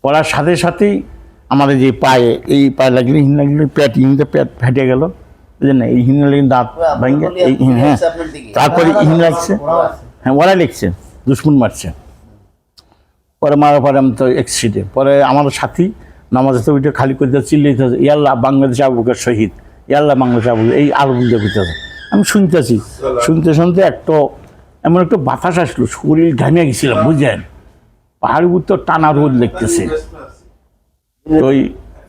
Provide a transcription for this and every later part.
পড়ার সাথে সাথেই আমাদের যে পায়ে এই পায়ে লাগলে হিন লাগলে পেট ফেটে গেল, বুঝলেন না? এই হিন লাগলে দাঁত ভাঙে, এই হ্যাঁ, তারপরে হিন লাগছে, হ্যাঁ ওরা লিখছে দুশ্মন মারছে। পরে মারার পরে আমি তো এক্সিডে, পরে আমার সাথী নামাজে উঠে খালি করে চিল্লাইতে আছে, ইয়াল্লাহ বাংলাদেশ আবু বকর শহীদ, ইয়াল্লাহ বাংলাদেশ আবু, এই আরো বলতে করতেছে। আমি শুনতেছি, শুনতে শুনতে এমন একটা বাতাস আসলো, শরীর ঘামিয়ে গেছিলাম, বুঝলেন? পাহাড়ের উত্তর টানা রোদ লেগতেছে, তো ওই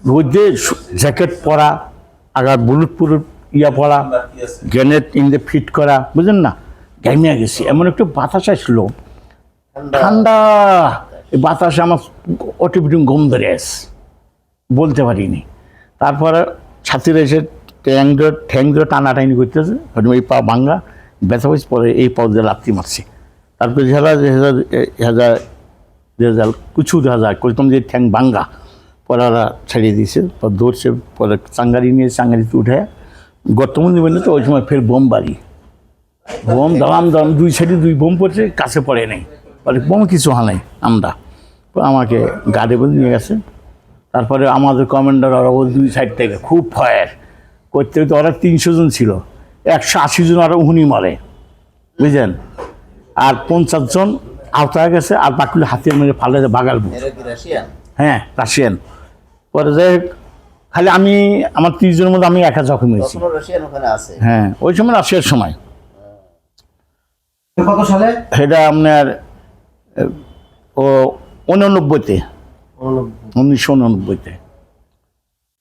রোদে জ্যাকেট পরা, আগার বুলেট প্রুফ ইয়া পরা, গ্রেনেড ইন্দে ফিট করা, বুঝলেন না? ঘামিয়ে গেছি, এমন একটা বাতাস আসলো ঠান্ডা, এই বাতাসে আমার অটোমেটিক গম ধরে আস, বলতে পারিনি। তারপরে ছাত্রীরা এসে ঠ্যাং ধরে টানাটানি করতেছে, এই পা ভাঙ্গা ব্যথা হয়েছে, পরে এই পা দিয়ে লাথি মারছে। তারপরে কিছু হাজার করতাম যে ঠ্যাং ভাঙ্গা, পরে ওরা ছাড়িয়ে দিয়েছে, পর ধরছে, পরে চাঙ্গারি নিয়ে চাঙ্গারিতে উঠে গর্তমন দেবেন তো ওই সময় ফের বোম বাড়ি, বোম দাম দুই সাইডে দুই বোম পড়ছে, কাছে পড়ে নেই, পরে বোম কিছু হয় নাই। আমরা আমাকে গাড়ি বলে নিয়ে গেছে। তারপরে আমাদের কমান্ডার ওরা ওই দুই সাইড থেকে খুব ফায়ার করতে হইতে, ওরা 300 জন ছিল, 180 জন ওরা উহুনি মারে, বুঝলেন? আর 50 জন আহত হয়ে গেছে, আর বাকিগুলো হাতিয়ার মেরে ফালে বাগালপুর। হ্যাঁ রাশিয়ান। পরে যাই খালি আমি আমার 30 জনের মধ্যে আমি একা জখম হয়েছি। হ্যাঁ ওই সময় রাশিয়ার সময়। কত সালে? সেটা আপনার 89-তে, 1989-তে।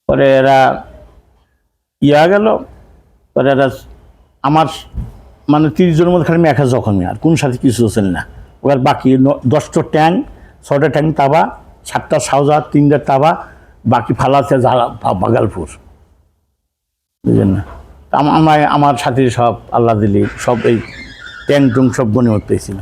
পরে এরা গেল, পরে এরা আমার মানে 30 জনের মধ্যে খালি আমি একা জখমই, আর কোন সাথে কিছু ছিল না। ওর বাকি 10টা ট্যাঙ্ক, 6টা ট্যাঙ্ক তাবা, 7টা সাউজা, 3টা তাবা, বাকি ফালাতে বাগালপুর, বুঝলেন না? আমার সাথে সব আল্লাহ দিলি সব এই ট্যাঙ্ক টুং সব গণিমত পেয়েছিল।